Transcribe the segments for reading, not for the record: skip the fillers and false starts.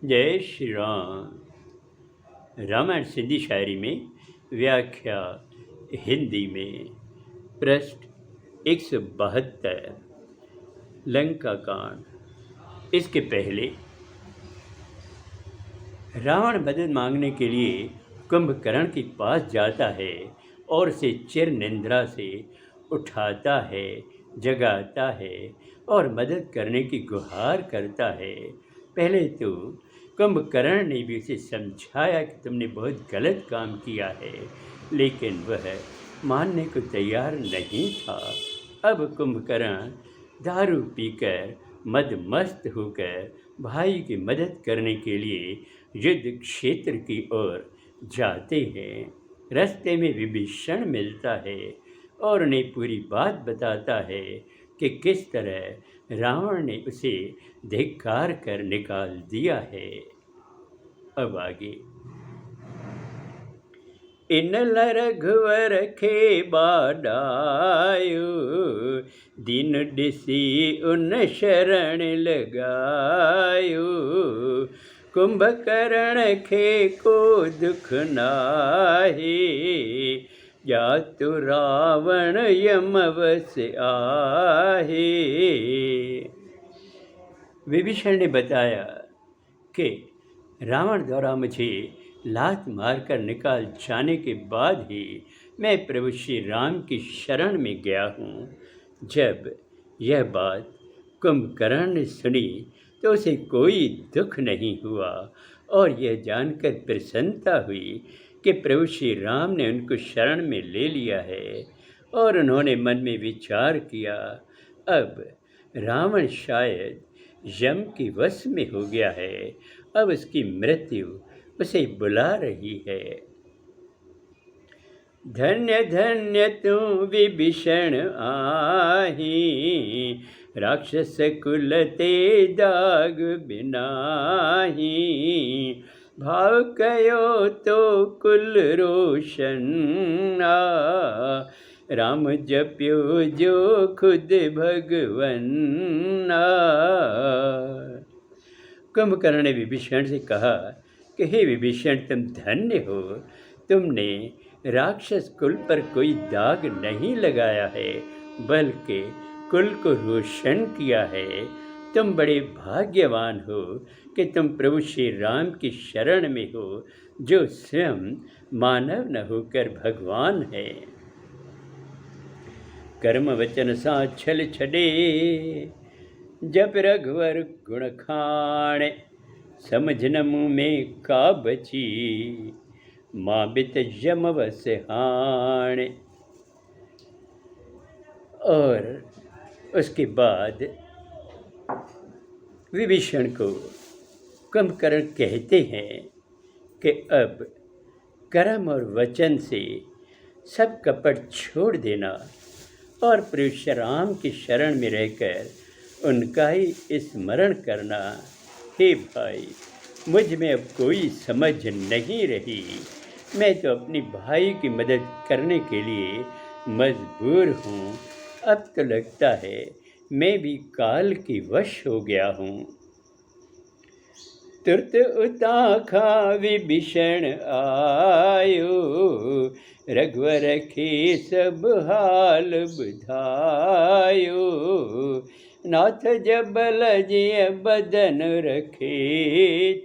जय श्री राम। रामायण सिंधी शायरी में व्याख्या हिंदी में पृष्ठ 172 लंका कांड। इसके पहले रावण मदद मांगने के लिए कुंभकर्ण के पास जाता है और उसे चिर निंद्रा से उठाता है, जगाता है और मदद करने की गुहार करता है। पहले तो कुंभकर्ण ने भी उसे समझाया कि तुमने बहुत गलत काम किया है, लेकिन वह मानने को तैयार नहीं था। अब कुंभकर्ण दारू पीकर मदमस्त होकर भाई की मदद करने के लिए युद्ध क्षेत्र की ओर जाते हैं। रास्ते में विभीषण मिलता है और उन्हें पूरी बात बताता है कि किस तरह रावण ने उसे धिक्कार कर निकाल दिया है। अब आगे। इन रघुवर खे बाडायो, दिन डिसी उन शरण लगायो। कुंभकर्ण खे को दुख नाहे, जातु रावण यमवश आहे। विभीषण ने बताया कि रावण द्वारा मुझे लात मारकर निकाल जाने के बाद ही मैं प्रभु श्री राम की शरण में गया हूँ। जब यह बात कुंभकर्ण ने सुनी तो उसे कोई दुख नहीं हुआ और यह जानकर प्रसन्नता हुई कि प्रभु श्री राम ने उनको शरण में ले लिया है। और उन्होंने मन में विचार किया, अब रावण शायद यम के वश में हो गया है, अब उसकी मृत्यु उसे बुला रही है। धन्य धन्य तू विभीषण आही, राक्षस कुल ते दाग बिनाही। भाव कयो तो कुल रोशन आ, राम जप्यो जो खुद भगवन। कुंभकर्ण ने विभीषण से कहा कि हे विभीषण, तुम धन्य हो, तुमने राक्षस कुल पर कोई दाग नहीं लगाया है, बल्कि कुल को रोशन किया है। तुम बड़े भाग्यवान हो कि तुम प्रभु श्री राम की शरण में हो, जो स्वयं मानव न होकर भगवान है। कर्म वचन सा छल छडे, जब रघुवर गुण खाणे। समझ न मुँह में का बची, माँ बित यम वस हाण। और उसके बाद विभीषण को कुंभकर्ण कहते हैं कि अब कर्म और वचन से सब कपट छोड़ देना और प्रभु श्री राम की शरण में रहकर उनका ही स्मरण करना। हे भाई, मुझ में अब कोई समझ नहीं रही, मैं तो अपनी भाई की मदद करने के लिए मजबूर हूँ। अब तो लगता है मैं भी काल की वश हो गया हूँ। तुरत उताखा विभीषण आयो, रघुवर के सब हाल बुधायो। नाथ जबल जिय बदन रखे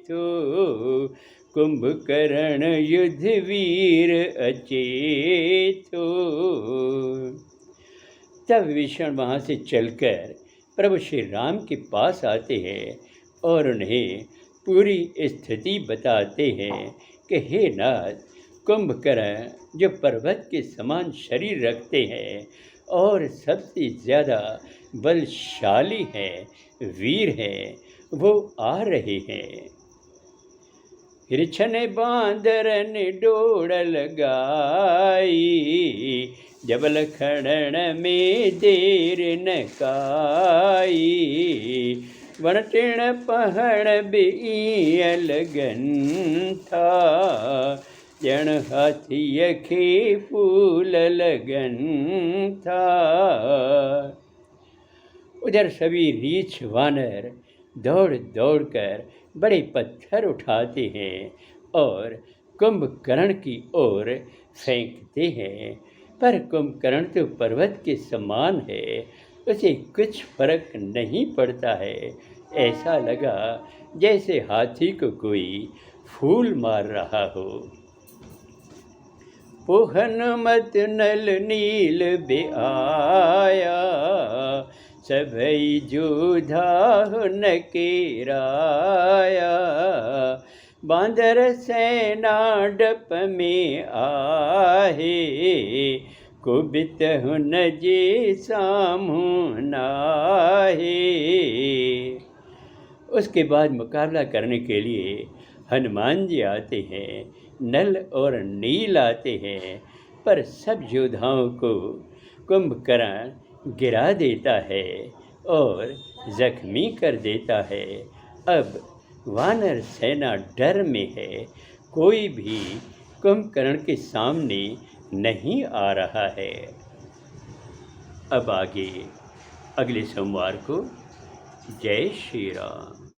तो, कुंभकर्ण युद्ध वीर अचेतो। तब विभीषण वहाँ से चलकर प्रभु श्री राम के पास आते हैं और उन्हें पूरी स्थिति बताते हैं कि हे नाथ, कुंभकर्ण जो पर्वत के समान शरीर रखते हैं और सबसे ज़्यादा बलशाली हैं, वीर हैं, वो आ रहे हैं। हिरछन बांदरन डोड़ लगाई, जबल खड़न में देर न काई। वनटिण पहड़ बिय लगन था, जन हाथी खे फूल लगन था। उधर सभी रीछ वानर दौड़ दौड़ कर बड़े पत्थर उठाते हैं और कुंभकर्ण की ओर फेंकते हैं, पर कुंभकर्ण तो पर्वत के समान है, उसे कुछ फर्क नहीं पड़ता है। ऐसा लगा जैसे हाथी को कोई फूल मार रहा हो। पोहन मत नल नील बेआया, सबई जोधा न केराया। बांदर सेना डप में आहे, कुबित हुन जे सामू नाहे। उसके बाद मुकाबला करने के लिए हनुमान जी आते हैं, नल और नील आते हैं, पर सब योद्धाओं को कुंभकर्ण गिरा देता है और जख्मी कर देता है। अब वानर सेना डर में है, कोई भी कुंभकर्ण के सामने नहीं आ रहा है। अब आगे अगले सोमवार को। जय श्री राम।